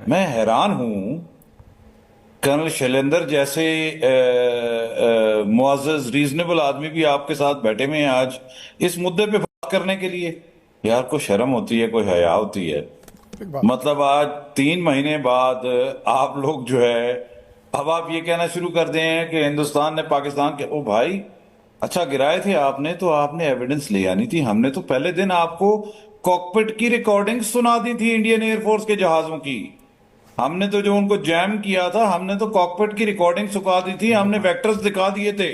मैं हैरान हूं, कर्नल शैलेंद्र जैसे मुआज़्ज़ज़ रीजनेबल आदमी भी आपके साथ बैठे हुए हैं आज इस मुद्दे पे बात करने के लिए। यार, कोई शर्म होती है, कोई हया होती है? ठीक बात। मतलब आज 3 महीने बाद आप लोग जो है, अब आप ये कहना शुरू कर दें हैं कि हिंदुस्तान ने पाकिस्तान के, ओ भाई, अच्छा गिराए थे आपने तो आपने एविडेंस ले आनी थी। हमने तो पहले दिन आपको कॉकपिट की रिकॉर्डिंग सुना दी थी इंडियन एयरफोर्स के जहाजों की। हमने तो जो उनको जैम किया था, हमने तो कॉकपिट की रिकॉर्डिंग सुखा दी थी, हमने वेक्टर्स दिखा दिए थे,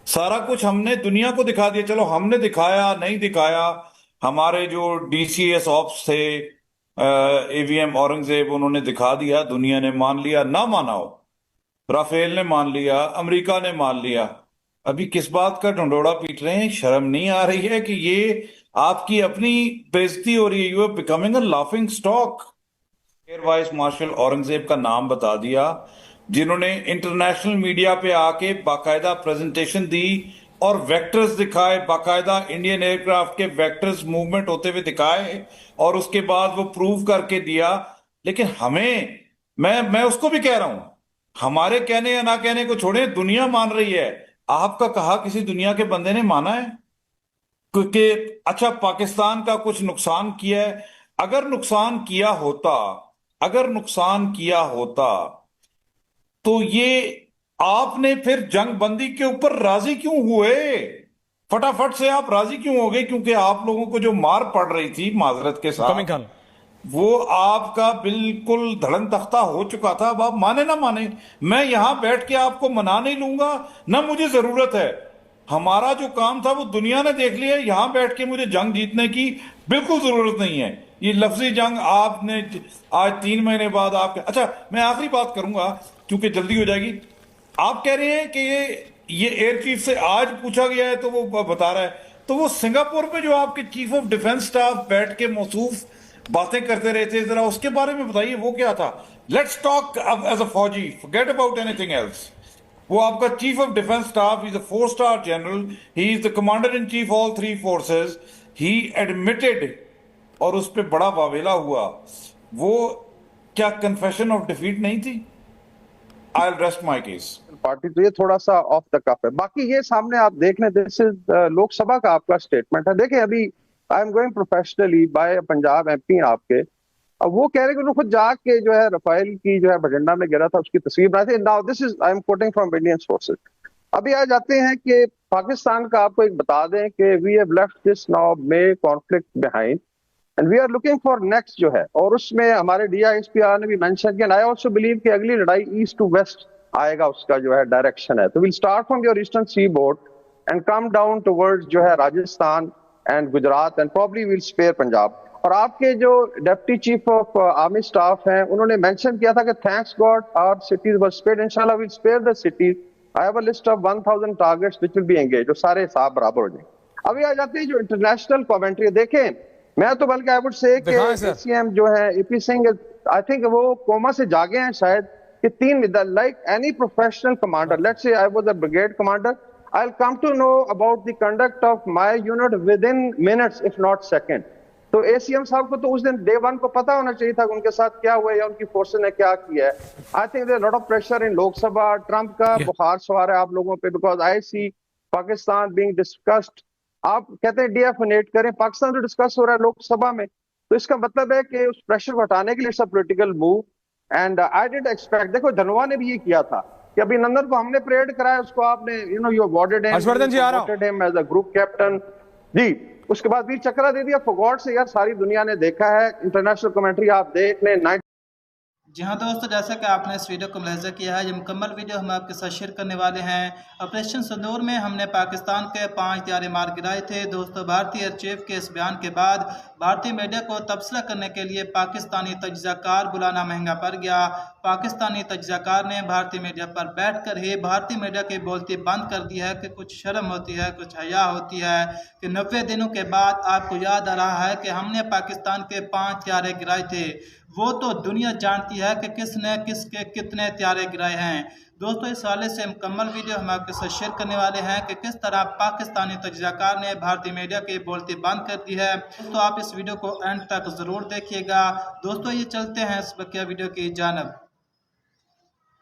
सारा कुछ हमने दुनिया को दिखा दिया। चलो, हमने दिखाया नहीं दिखाया, हमारे जो डीसीएस ऑप्स थे, एवीएम औरंगजेब, उन्होंने दिखा दिया, दुनिया ने मान लिया ना माना हो, राफेल ने मान लिया, अमेरिका ने मान लिया। अभी किस बात का ढंढोरा पीट रहे हैं? शर्म नहीं आ रही है कि ये आपकी अपनी बेइज्जती हो रही है? You are becoming a laughing stock. Air vice marshal Aurangzeb का नाम बता दिया, जिन्होंने इंटरनेशनल मीडिया पे आके बाकायदा प्रेजेंटेशन दी और वेक्टर्स दिखाए, बाकायदा इंडियन एयरक्राफ्ट के वेक्टर्स मूवमेंट होते हुए दिखाए, और उसके बाद वो प्रूव करके दिया। लेकिन हमें, मैं उसको भी कह रहा हूं, हमारे कहने या ना कहने को छोड़े, दुनिया मान रही है। आपका कहा किसी दुनिया के बंदे ने माना है? क्योंकि अच्छा, पाकिस्तान का कुछ नुकसान किया है? अगर नुकसान किया होता, अगर नुकसान किया होता, तो ये आपने फिर जंग बंदी के ऊपर राजी क्यों हुए? फटाफट से आप राजी क्यों हो गए? क्योंकि आप लोगों को जो मार पड़ रही थी, माजरत के कमिंग साथ, खान। वो आपका बिल्कुल धड़न तख्ता हो चुका था। अब आप माने ना माने, मैं यहां बैठ के आपको मना नहीं लूंगा, ना मुझे जरूरत है। हमारा जो काम था वो दुनिया ने देख लिया। यहां बैठ के मुझे जंग जीतने की बिल्कुल जरूरत नहीं है। ये लफ्जी जंग आपने आज 3 महीने बाद आप, अच्छा, मैं आखिरी बात करूंगा क्योंकि जल्दी हो जाएगी। आप कह रहे हैं कि ये एयर चीफ से आज पूछा गया है तो वो बता रहा है, तो वो सिंगापुर में जो आपके चीफ ऑफ डिफेंस स्टाफ बैठ के मौसूफ बातें करते रहे थे, जरा उसके बारे में बताइए, वो क्या था? लेट्स टॉक एज अ फौजी, फॉरगेट अबाउट एनीथिंग एल्स। वो आपका chief of defence staff, is a 4 star general, he is the commander in chief all 3 forces, he admitted, और उस पर बड़ा वावेला हुआ। वो क्या कन्फेशन ऑफ डिफीट नहीं थी? आई रेस्ट माई केस। पार्टी, तो ये थोड़ा सा ऑफ द कफ है। बाकी ये सामने आप देख लें, दिस इज लोकसभा का आपका स्टेटमेंट है। देखिए, अभी I am going professionally by Punjab MP आपके, अब वो कह रहे हैं कि उन्होंने खुद जाके जो है रफाइल की जो है बठिंडा में गिरा था, उसकी तस्वीर बनाई थी। Now this is I am quoting from Indian sources. अभी आ जाते हैं कि पाकिस्तान का आपको एक बता दें कि we have left this now May conflict behind and we are looking for next जो है, और उसमें हमारे डीआईएसपीआर ने भी मेंशन किया, आई आल्सो बिलीव कि अगली लड़ाई ईस्ट टू वेस्ट आएगा, उसका जो है डायरेक्शन है। तो will start from your eastern seaboard and come down towards जो है Rajasthan and Gujarat and probably will spare Punjab. और आपके जो deputy chief of army staff हैं, उन्होंने मेंशन किया था कि thanks God our cities were spared, इंशाल्लाह will spare the cities. I have a list of 1000 targets which will be engage, जो सारे हिसाब बराबर हो जाएंगे। अभी आ जाते हैं जो इंटरनेशनल कमेंट्री। देखें, मैं तो बल्कि आई वुड से कि दिखाएं सर। एसीएम जो है एपी सिंह, आई थिंक वो कोमा से जागे हैं शायद, कि 3 like any professional commander, let's say I was a brigade commander, I will come to know about the conduct of my unit within minutes if not second. तो ACM साहब को तो उस दिन डे 1 को पता होना चाहिए था कि उनके साथ क्या हुआ है या उनकी फोर्सेस ने क्या किया है। I think there lot of pressure in Lok Sabha, Trump का बुखार सवार है आप लोगों पे, because I see Pakistan being discussed. आप कहते हैं डीएफनेट करें, पाकिस्तान तो डिस्कस हो रहा है लोकसभा में, तो इसका मतलब है कि उस प्रेशर को हटाने के लिए सब political move. And I did expect, देखो धनोआ ने भी ये किया था कि अभिनंदन को हमने परेड कराया, उसको आपने you awarded him, Harshvardhan ji आ रहा हूं। Promoted him as a group captain ji. उसके बाद वीर चक्रा दे दिया। फॉर गॉड से यार, सारी दुनिया ने देखा है, इंटरनेशनल कमेंट्री आप देख लें। जी हाँ दोस्तों, जैसा कि आपने इस वीडियो को मुलाहिजा किया है, ये मुकम्मल वीडियो हम आपके साथ शेयर करने वाले हैं। ऑपरेशन सिंदूर में हमने पाकिस्तान के 5 हथियारे मार गिराए थे। दोस्तों, भारतीय एयर चीफ के इस बयान के बाद भारतीय मीडिया को तबसरा करने के लिए पाकिस्तानी तज्ज़ियाकार बुलाना महंगा पड़ गया। पाकिस्तानी तज्ज़ियाकार ने भारतीय मीडिया पर बैठ कर ही भारतीय मीडिया की बोलती बंद कर दी है कि कुछ शर्म होती है, कुछ हया होती है, कि 90 दिनों के बाद आपको याद आ रहा है कि हमने पाकिस्तान के 5 हथियारे गिराए थे। वो तो दुनिया जानती है कि किसने किसके कितने त्यारे गिराए हैं। दोस्तों इस हवाले से मुकम्मल वीडियो हम आपके साथ शेयर करने वाले हैं कि किस तरह पाकिस्तानी तजज़ियाकार ने भारतीय मीडिया के बोलती बंद कर दी है। तो आप इस वीडियो को एंड तक जरूर देखिएगा। दोस्तों ये चलते हैं इस बकिया वीडियो की जानब।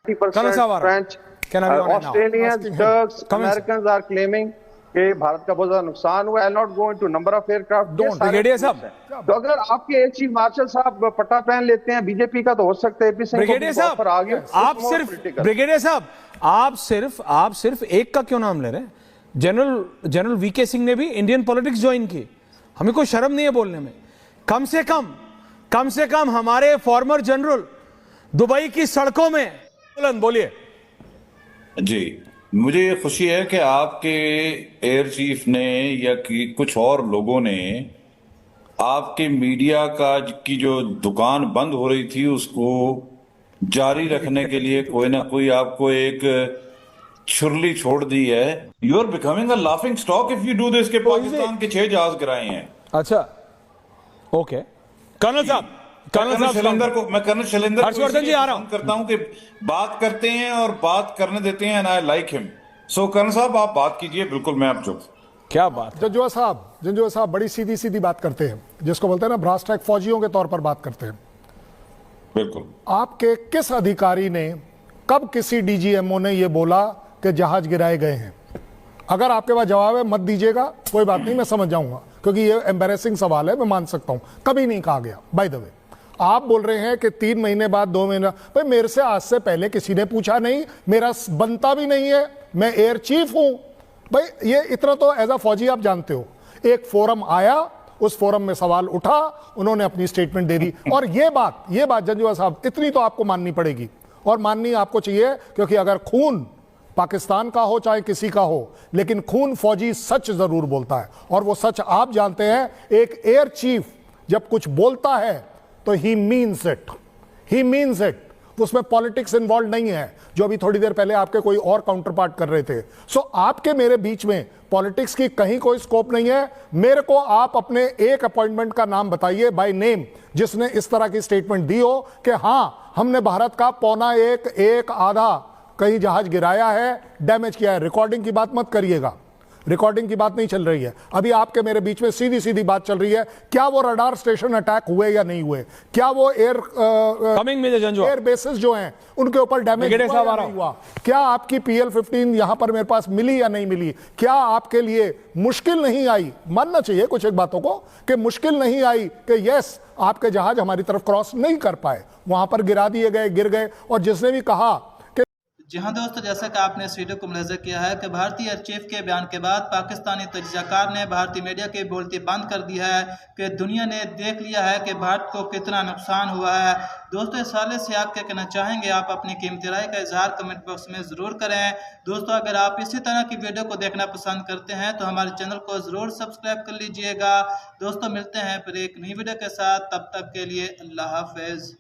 French, Australians, Turks, Americans are claiming कि भारत का बहुत ज्यादा नुकसान हुआ। I'll not go into number of aircraft। Brigadier साहब, तो अगर आपके एयर चीफ मार्शल साहब पट्टा पहन लेते हैं बीजेपी का, तो हो सकता है ब्रिगेडियर साहब आप सिर्फ एक का क्यों नाम ले रहे हैं? जनरल वीके सिंह ने भी इंडियन पॉलिटिक्स ज्वाइन की। हमें कोई शर्म नहीं है बोलने में। कम से कम हमारे फॉर्मर जनरल दुबई की सड़कों में बोलिए। जी, मुझे ये खुशी है कि आपके एयर चीफ ने या कि कुछ और लोगों ने आपके मीडिया की जो दुकान बंद हो रही थी उसको जारी रखने के लिए कोई ना कोई आपको एक छुरली छोड़ दी है। You are becoming a laughing stock if you do this. के पाकिस्तान के 6 जहाज गिराए हैं। अच्छा, ओके कर्नल साहब मैं कर्नल शैलेंद्र हर्षवर्धन जी आ रहा हूं करता हूं कि बात करते हैं और बात करने देते हैं। And I like him. So colonel साहब आप बात कीजिए। बिल्कुल, मैं आप चुप। क्या बात। जंजुआ साहब बड़ी सीधी बात करते हैं, जिसको बोलते हैं ना ब्रास टैग फौजियों के तौर पर बात करते हैं। बिल्कुल। आपके किस अधिकारी ने कब किसी डीजीएमओ ने यह बोला कि जहाज गिराए गए हैं? अगर आपके पास जवाब है मत दीजिएगा, कोई बात नहीं, मैं समझ जाऊंगा, क्योंकि ये एम्बैरेसिंग सवाल है, मैं मान सकता हूं। कभी नहीं कहा गया। बाय द वे, आप बोल रहे हैं कि 3 महीने बाद 2 महीना, भाई मेरे से आज से पहले किसी ने पूछा नहीं, मेरा बनता भी नहीं है, मैं एयर चीफ हूं। भाई ये इतना तो एज अ फौजी आप जानते हो। एक फोरम आया, उस फोरम में सवाल उठा, उन्होंने अपनी स्टेटमेंट दे दी। और ये बात जंजुआ साहब इतनी तो आपको माननी पड़ेगी, और माननी आपको चाहिए, क्योंकि अगर खून पाकिस्तान का हो चाहे किसी का हो, लेकिन खून फौजी सच जरूर बोलता है, और वो सच आप जानते हैं। एक एयर चीफ जब कुछ बोलता है तो ही मीन्स इट। उसमें पॉलिटिक्स इन्वॉल्व नहीं है, जो अभी थोड़ी देर पहले आपके कोई और काउंटर पार्ट कर रहे थे। सो आपके मेरे बीच में पॉलिटिक्स की कहीं कोई स्कोप नहीं है। मेरे को आप अपने एक अपॉइंटमेंट का नाम बताइए बाय नेम, जिसने इस तरह की स्टेटमेंट दी हो कि हां हमने भारत का 1.25 आधा कहीं जहाज गिराया है, डैमेज किया है। रिकॉर्डिंग की बात मत करिएगा, रिकॉर्डिंग की बात नहीं चल रही है। अभी आपके मेरे बीच में सीधी बात चल रही है, क्या वो रडार स्टेशन अटैक हुए या नहीं हुए, क्या वो एयर बेसिस जो हैं उनके ऊपर डैमेज हुआ या नहीं हुआ, क्या आपकी PL-15 यहां पर मेरे पास मिली या नहीं मिली, क्या आपके लिए मुश्किल नहीं आई, मानना चाहिए कुछ एक बातों को, कि मुश्किल नहीं आई कि यस आपके जहाज हमारी तरफ क्रॉस नहीं कर पाए, वहां पर गिरा दिए गए, गिर गए। और जिसने भी कहा जी हाँ दोस्तों, जैसा कि आपने इस वीडियो को मुलाहिजा किया है कि भारतीय एयर चीफ के बयान के बाद पाकिस्तानी तजज़ियाकार ने भारतीय मीडिया की बोलती बंद कर दी है कि दुनिया ने देख लिया है कि भारत को कितना नुकसान हुआ है। दोस्तों इस हवाले से आप क्या कहना चाहेंगे? आप अपनी कीमती राय का इजहार कमेंट बॉक्स में ज़रूर करें। दोस्तों अगर आप इसी तरह की वीडियो को देखना पसंद करते हैं तो हमारे चैनल को ज़रूर सब्सक्राइब कर लीजिएगा। दोस्तों मिलते हैं फिर एक नई वीडियो के साथ, तब तक के लिए अल्लाह हाफिज़।